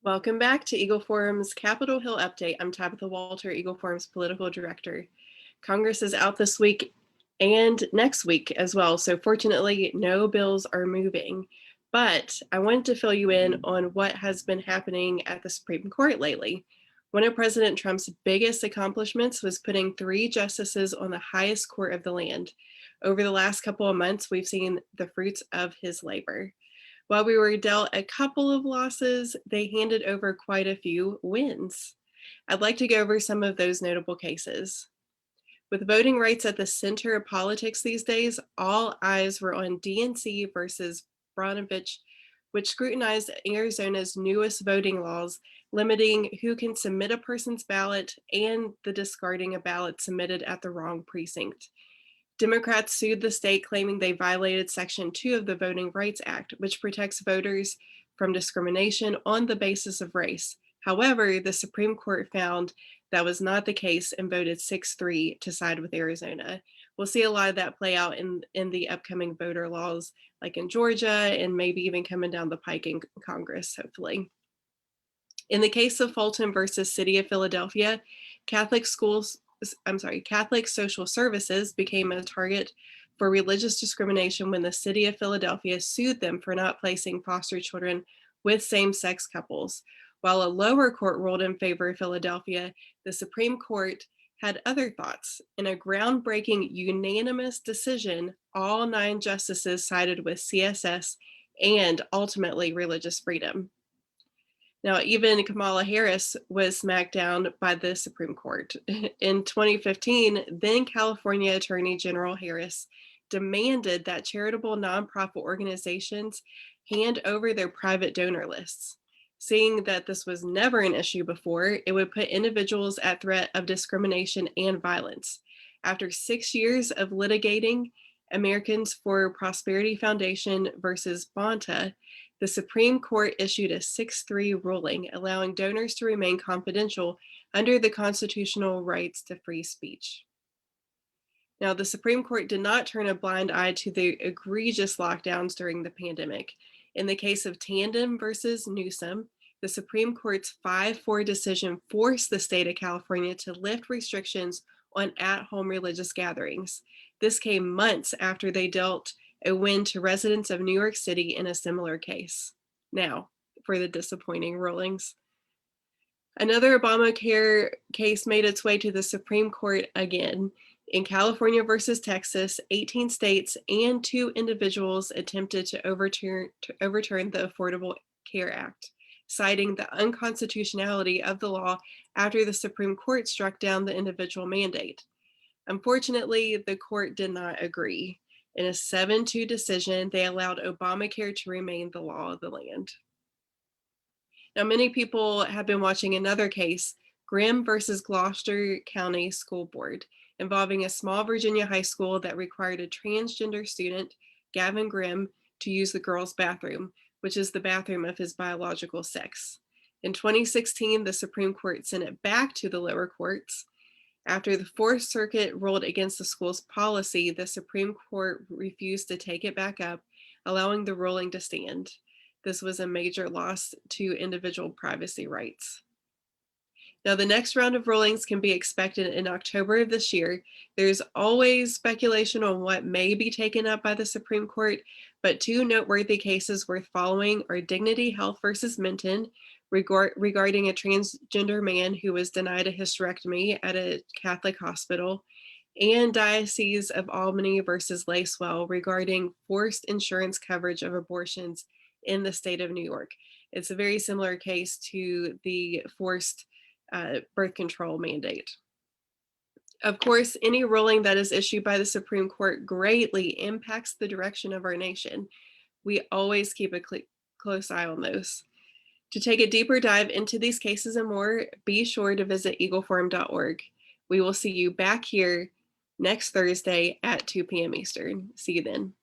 Welcome back to Eagle Forum's Capitol Hill Update. I'm Tabitha Walter, Eagle Forum's Political Director. Congress is out this week and next week as well, so fortunately no bills are moving. But I wanted to fill you in on what has been happening at the Supreme Court lately. One of President Trump's biggest accomplishments was putting 3 justices on the highest court of the land. Over the last couple of months, we've seen the fruits of his labor. While we were dealt a couple of losses, they handed over quite a few wins. I'd like to go over some of those notable cases. With voting rights at the center of politics these days, all eyes were on DNC versus Bronovich, which scrutinized Arizona's newest voting laws, limiting who can submit a person's ballot and the discarding a ballot submitted at the wrong precinct. Democrats sued the state claiming they violated Section 2 of the Voting Rights Act, which protects voters from discrimination on the basis of race. However, the Supreme Court found that was not the case and voted 6-3 to side with Arizona. We'll see a lot of that play out in the upcoming voter laws, like in Georgia and maybe even coming down the pike in Congress, hopefully. In the case of Alton versus City of Philadelphia, Catholic Social Services became a target for religious discrimination when the City of Philadelphia sued them for not placing foster children with same-sex couples. While a lower court ruled in favor of Philadelphia, the Supreme Court had other thoughts. In a groundbreaking unanimous decision, all 9 justices sided with CSS and ultimately religious freedom. Now, even Kamala Harris was smacked down by the Supreme Court. In 2015, then California Attorney General Harris demanded that charitable nonprofit organizations hand over their private donor lists. Seeing that this was never an issue before, it would put individuals at threat of discrimination and violence. After 6 years of litigating Americans for Prosperity Foundation versus Bonta, the Supreme Court issued a 6-3 ruling allowing donors to remain confidential under the constitutional rights to free speech. Now, the Supreme Court did not turn a blind eye to the egregious lockdowns during the pandemic. In the case of Tandem versus Newsom, the Supreme Court's 5-4 decision forced the state of California to lift restrictions on at-home religious gatherings. This came months after they dealt a win to residents of New York City in a similar case. Now, for the disappointing rulings. Another Obamacare case made its way to the Supreme Court again. In California versus Texas, 18 states and 2 individuals attempted to overturn the Affordable Care Act, citing the unconstitutionality of the law after the Supreme Court struck down the individual mandate. Unfortunately, the court did not agree. In a 7-2 decision, they allowed Obamacare to remain the law of the land. Now, many people have been watching another case, Grimm versus Gloucester County School Board, involving a small Virginia high school that required a transgender student, Gavin Grimm, to use the girls' bathroom, which is the bathroom of his biological sex. In 2016, the Supreme Court sent it back to the lower courts. After the Fourth Circuit ruled against the school's policy, the Supreme Court refused to take it back up, allowing the ruling to stand. This was a major loss to individual privacy rights. Now, the next round of rulings can be expected in October of this year. There's always speculation on what may be taken up by the Supreme Court, but 2 noteworthy cases worth following are Dignity Health versus Minton, regarding a transgender man who was denied a hysterectomy at a Catholic hospital, and Diocese of Albany versus Lacewell regarding forced insurance coverage of abortions in the state of New York. It's a very similar case to the forced birth control mandate. Of course, any ruling that is issued by the Supreme Court greatly impacts the direction of our nation. We always keep a close eye on those. To take a deeper dive into these cases and more, be sure to visit eagleforum.org. We will see you back here next Thursday at 2 p.m. Eastern. See you then.